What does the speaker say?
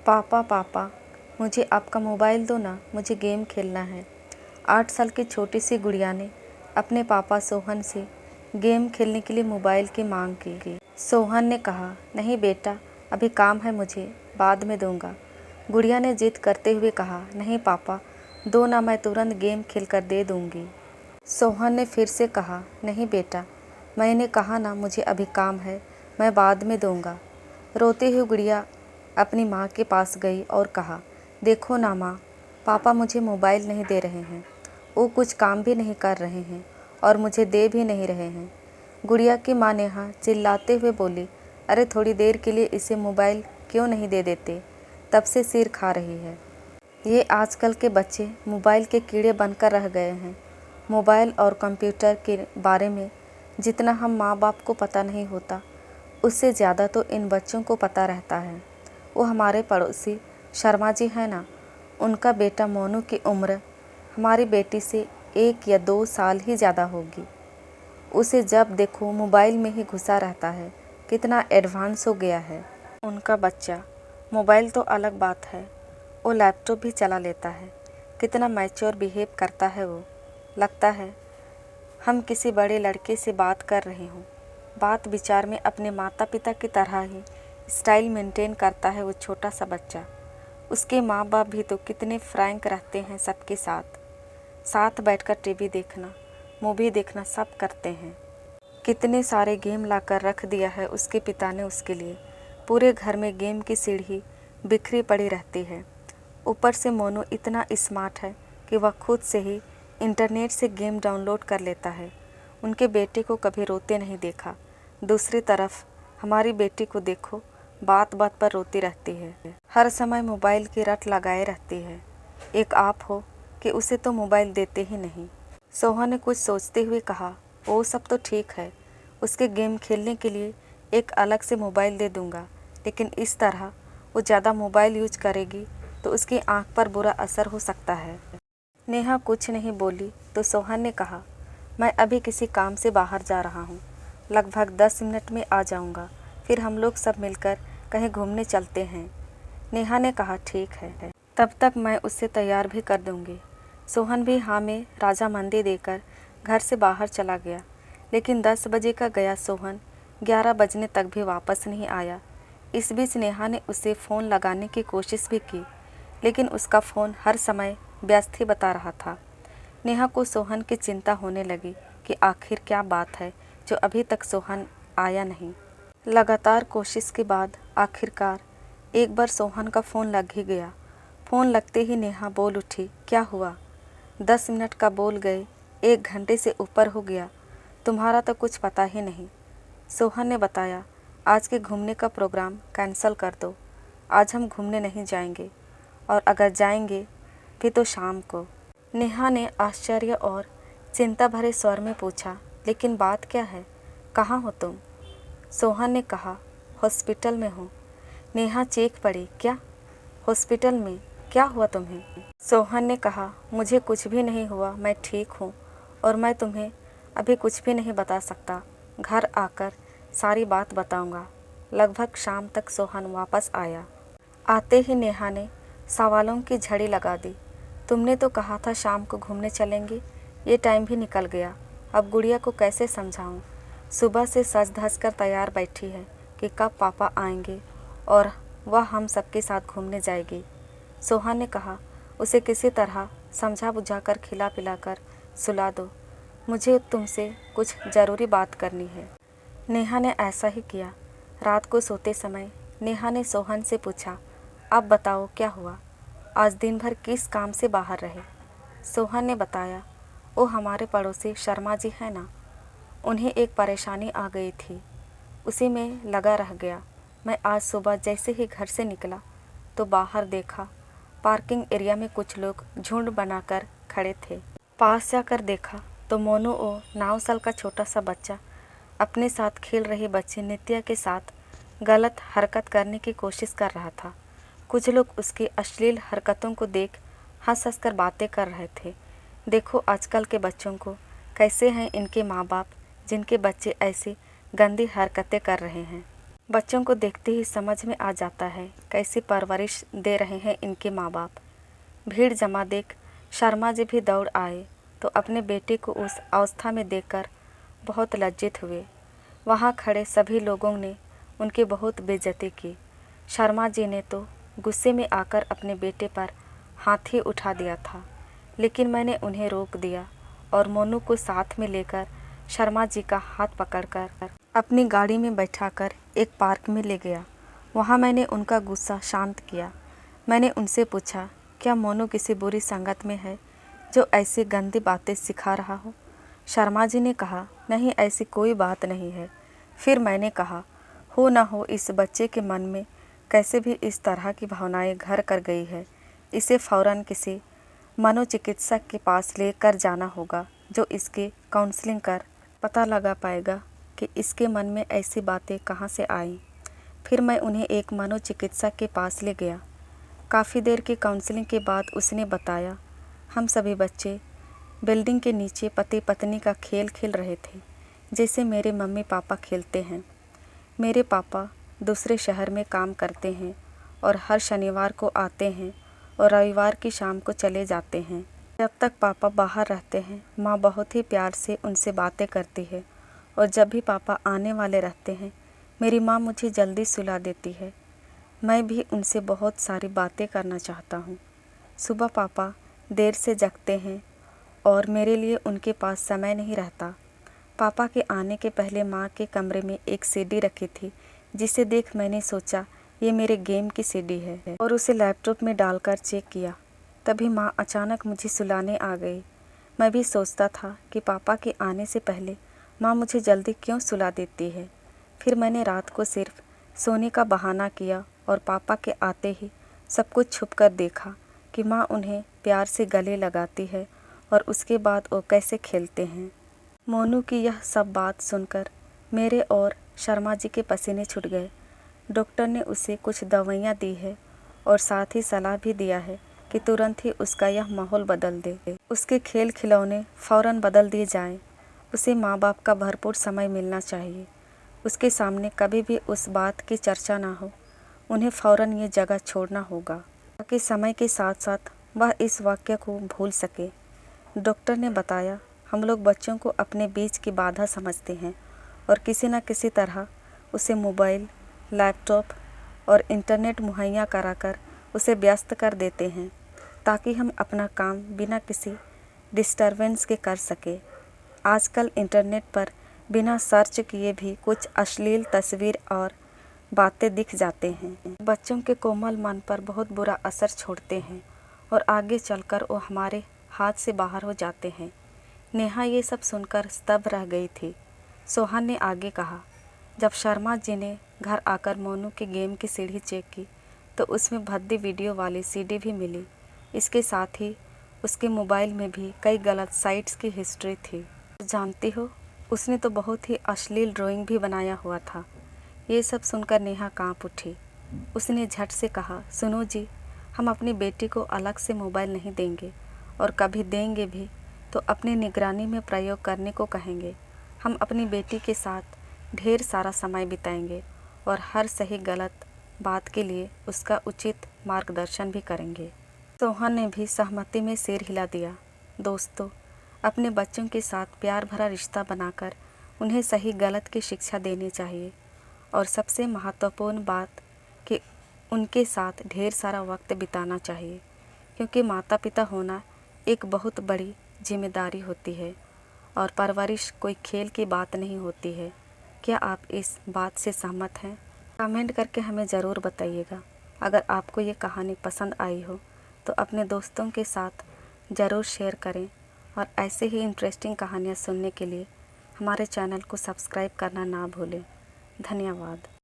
पापा पापा मुझे आपका मोबाइल दो ना, मुझे गेम खेलना है। 8 साल की छोटी सी गुड़िया ने अपने पापा सोहन से गेम खेलने के लिए मोबाइल की मांग की। सोहन ने कहा, नहीं बेटा, अभी काम है मुझे, बाद में दूंगा। गुड़िया ने जिद करते हुए कहा, नहीं पापा, दो ना, मैं तुरंत गेम खेलकर दे दूंगी। सोहन ने फिर से कहा, नहीं बेटा, मैंने कहा ना, मुझे अभी काम है, मैं बाद में दूंगा। रोती हुई गुड़िया अपनी माँ के पास गई और कहा, देखो ना माँ, पापा मुझे मोबाइल नहीं दे रहे हैं, वो कुछ काम भी नहीं कर रहे हैं और मुझे दे भी नहीं रहे हैं। गुड़िया की माँ नेहा चिल्लाते हुए बोली, अरे थोड़ी देर के लिए इसे मोबाइल क्यों नहीं दे देते, तब से सिर खा रही है। ये आजकल के बच्चे मोबाइल के कीड़े बनकर रह गए हैं। मोबाइल और कंप्यूटर के बारे में जितना हम माँ बाप को पता नहीं होता, उससे ज़्यादा तो इन बच्चों को पता रहता है। वो हमारे पड़ोसी शर्मा जी हैं ना, उनका बेटा मोनू की उम्र हमारी बेटी से 1 या 2 साल ही ज़्यादा होगी। उसे जब देखो मोबाइल में ही घुसा रहता है, कितना एडवांस हो गया है उनका बच्चा। मोबाइल तो अलग बात है, वो लैपटॉप भी चला लेता है, कितना मैच्योर बिहेव करता है वो। लगता है हम किसी बड़े लड़के से बात कर रहे हों। बात विचार में अपने माता पिता की तरह ही स्टाइल मेंटेन करता है वो छोटा सा बच्चा। उसके माँ बाप भी तो कितने फ्रैंक रहते हैं सबके साथ। साथ बैठकर टीवी देखना, मूवी देखना सब करते हैं। कितने सारे गेम लाकर रख दिया है उसके पिता ने उसके लिए। पूरे घर में गेम की सीढ़ी बिखरी पड़ी रहती है। ऊपर से मोनू इतना स्मार्ट है कि वह खुद से ही इंटरनेट से गेम डाउनलोड कर लेता है। उनके बेटे को कभी रोते नहीं देखा। दूसरी तरफ हमारी बेटी को देखो, बात बात पर रोती रहती है, हर समय मोबाइल की रट लगाए रहती है। एक आप हो कि उसे तो मोबाइल देते ही नहीं। सोहन ने कुछ सोचते हुए कहा, वो सब तो ठीक है, उसके गेम खेलने के लिए एक अलग से मोबाइल दे दूंगा, लेकिन इस तरह वो ज़्यादा मोबाइल यूज करेगी तो उसकी आंख पर बुरा असर हो सकता है। नेहा कुछ नहीं बोली तो सोहन ने कहा, मैं अभी किसी काम से बाहर जा रहा हूँ, लगभग 10 मिनट में आ जाऊँगा, फिर हम लोग सब मिलकर कहीं घूमने चलते हैं। नेहा ने कहा, ठीक है, तब तक मैं उससे तैयार भी कर दूँगी। सोहन भी हाँ में राजामंदी देकर घर से बाहर चला गया, लेकिन 10 बजे का गया सोहन 11 बजने तक भी वापस नहीं आया। इस बीच नेहा ने उसे फ़ोन लगाने की कोशिश भी की, लेकिन उसका फ़ोन हर समय व्यस्त ही बता रहा था। नेहा को सोहन की चिंता होने लगी कि आखिर क्या बात है जो अभी तक सोहन आया नहीं। लगातार कोशिश के बाद आखिरकार एक बार सोहन का फ़ोन लग ही गया। फ़ोन लगते ही नेहा बोल उठी, क्या हुआ? 10 मिनट का बोल गए, 1 घंटे से ऊपर हो गया, तुम्हारा तो कुछ पता ही नहीं। सोहन ने बताया, आज के घूमने का प्रोग्राम कैंसिल कर दो, आज हम घूमने नहीं जाएंगे, और अगर जाएंगे भी तो शाम को। नेहा ने आश्चर्य और चिंता भरे स्वर में पूछा, लेकिन बात क्या है, कहाँ हो तुम? सोहन ने कहा, हॉस्पिटल में हूँ। नेहा चीख पड़ी, क्या हॉस्पिटल में, क्या हुआ तुम्हें? सोहन ने कहा, मुझे कुछ भी नहीं हुआ, मैं ठीक हूँ और मैं तुम्हें अभी कुछ भी नहीं बता सकता, घर आकर सारी बात बताऊँगा। लगभग शाम तक सोहन वापस आया। आते ही नेहा ने सवालों की झड़ी लगा दी, तुमने तो कहा था शाम को घूमने चलेंगे, ये टाइम भी निकल गया, अब गुड़िया को कैसे समझाऊं? सुबह से सज धज कर तैयार बैठी है कि कब पापा आएंगे और वह हम सबके साथ घूमने जाएगी। सोहन ने कहा, उसे किसी तरह समझा बुझाकर खिला पिलाकर सुला दो, मुझे तुमसे कुछ ज़रूरी बात करनी है। नेहा ने ऐसा ही किया। रात को सोते समय नेहा ने सोहन से पूछा, अब बताओ क्या हुआ, आज दिन भर किस काम से बाहर रहे? सोहन ने बताया, वो हमारे पड़ोसी शर्मा जी हैं ना, उन्हें एक परेशानी आ गई थी, उसी में लगा रह गया। मैं आज सुबह जैसे ही घर से निकला तो बाहर देखा, पार्किंग एरिया में कुछ लोग झुंड बनाकर खड़े थे। पास जाकर देखा तो मोनू और 9 साल का छोटा सा बच्चा अपने साथ खेल रही बच्ची नित्या के साथ गलत हरकत करने की कोशिश कर रहा था। कुछ लोग उसकी अश्लील हरकतों को देख हंस हंस कर बातें कर रहे थे। देखो आजकल के बच्चों को, कैसे हैं इनके माँ बाप जिनके बच्चे ऐसी गंदी हरकतें कर रहे हैं। बच्चों को देखते ही समझ में आ जाता है कैसी परवरिश दे रहे हैं इनके माँ बाप। भीड़ जमा देख शर्मा जी भी दौड़ आए तो अपने बेटे को उस अवस्था में देखकर बहुत लज्जित हुए। वहाँ खड़े सभी लोगों ने उनकी बहुत बेइज्जती की। शर्मा जी ने तो गुस्से में आकर अपने बेटे पर हाथ ही उठा दिया था, लेकिन मैंने उन्हें रोक दिया और मोनू को साथ में लेकर शर्मा जी का हाथ पकड़कर अपनी गाड़ी में बैठाकर एक पार्क में ले गया। वहाँ मैंने उनका गुस्सा शांत किया। मैंने उनसे पूछा, क्या मोनू किसी बुरी संगत में है जो ऐसी गंदी बातें सिखा रहा हो? शर्मा जी ने कहा, नहीं, ऐसी कोई बात नहीं है। फिर मैंने कहा, हो ना हो इस बच्चे के मन में कैसे भी इस तरह की भावनाएं घर कर गई है। इसे फ़ौरन किसी मनोचिकित्सक के पास लेकर जाना होगा जो इसकी काउंसलिंग कर पता लगा पाएगा कि इसके मन में ऐसी बातें कहाँ से आईं। फिर मैं उन्हें एक मनोचिकित्सक के पास ले गया। काफ़ी देर की काउंसलिंग के बाद उसने बताया, हम सभी बच्चे बिल्डिंग के नीचे पति पत्नी का खेल खेल रहे थे, जैसे मेरे मम्मी पापा खेलते हैं। मेरे पापा दूसरे शहर में काम करते हैं और हर शनिवार को आते हैं और रविवार की शाम को चले जाते हैं। जब तक पापा बाहर रहते हैं, माँ बहुत ही प्यार से उनसे बातें करती है और जब भी पापा आने वाले रहते हैं, मेरी माँ मुझे जल्दी सुला देती है। मैं भी उनसे बहुत सारी बातें करना चाहता हूँ। सुबह पापा देर से जगते हैं और मेरे लिए उनके पास समय नहीं रहता। पापा के आने के पहले माँ के कमरे में एक सीडी रखी थी, जिसे देख मैंने सोचा ये मेरे गेम की सीडी है और उसे लैपटॉप में डालकर चेक किया। तभी माँ अचानक मुझे सुलाने आ गई। मैं भी सोचता था कि पापा के आने से पहले माँ मुझे जल्दी क्यों सुला देती है। फिर मैंने रात को सिर्फ सोने का बहाना किया और पापा के आते ही सब कुछ छुप कर देखा कि माँ उन्हें प्यार से गले लगाती है और उसके बाद वो कैसे खेलते हैं। मोनू की यह सब बात सुनकर मेरे और शर्मा जी के पसीने छूट गए। डॉक्टर ने उसे कुछ दवाइयाँ दी है और साथ ही सलाह भी दिया है कि तुरंत ही उसका यह माहौल बदल दे। उसके खेल खिलौने फ़ौरन बदल दिए जाएं। उसे माँ बाप का भरपूर समय मिलना चाहिए। उसके सामने कभी भी उस बात की चर्चा ना हो। उन्हें फ़ौरन ये जगह छोड़ना होगा ताकि समय के साथ साथ वह इस वाक्य को भूल सके। डॉक्टर ने बताया, हम लोग बच्चों को अपने बीच की बाधा समझते हैं और किसी न किसी तरह उसे मोबाइल, लैपटॉप और इंटरनेट मुहैया कराकर उसे व्यस्त कर देते हैं ताकि हम अपना काम बिना किसी डिस्टरबेंस के कर सके। आजकल इंटरनेट पर बिना सर्च किए भी कुछ अश्लील तस्वीर और बातें दिख जाते हैं। बच्चों के कोमल मन पर बहुत बुरा असर छोड़ते हैं और आगे चलकर वो हमारे हाथ से बाहर हो जाते हैं। नेहा ये सब सुनकर स्तब्ध रह गई थी। सोहन ने आगे कहा, जब शर्मा जी ने घर आकर मोनू के गेम की सीडी चेक की तो उसमें भद्दी वीडियो वाली सीडी भी मिली। इसके साथ ही उसके मोबाइल में भी कई गलत साइट्स की हिस्ट्री थी। जानती हो, उसने तो बहुत ही अश्लील ड्राइंग भी बनाया हुआ था। ये सब सुनकर नेहा कांप उठी। उसने झट से कहा, सुनो जी, हम अपनी बेटी को अलग से मोबाइल नहीं देंगे और कभी देंगे भी तो अपनी निगरानी में प्रयोग करने को कहेंगे। हम अपनी बेटी के साथ ढेर सारा समय बिताएंगे और हर सही गलत बात के लिए उसका उचित मार्गदर्शन भी करेंगे। सोहन ने भी सहमति में सिर हिला दिया। दोस्तों, अपने बच्चों के साथ प्यार भरा रिश्ता बनाकर उन्हें सही गलत की शिक्षा देनी चाहिए और सबसे महत्वपूर्ण बात कि उनके साथ ढेर सारा वक्त बिताना चाहिए, क्योंकि माता पिता होना एक बहुत बड़ी जिम्मेदारी होती है और परवरिश कोई खेल की बात नहीं होती है। क्या आप इस बात से सहमत हैं? कमेंट करके हमें ज़रूर बताइएगा। अगर आपको ये कहानी पसंद आई हो तो अपने दोस्तों के साथ ज़रूर शेयर करें और ऐसे ही इंटरेस्टिंग कहानियाँ सुनने के लिए हमारे चैनल को सब्सक्राइब करना ना भूलें। धन्यवाद।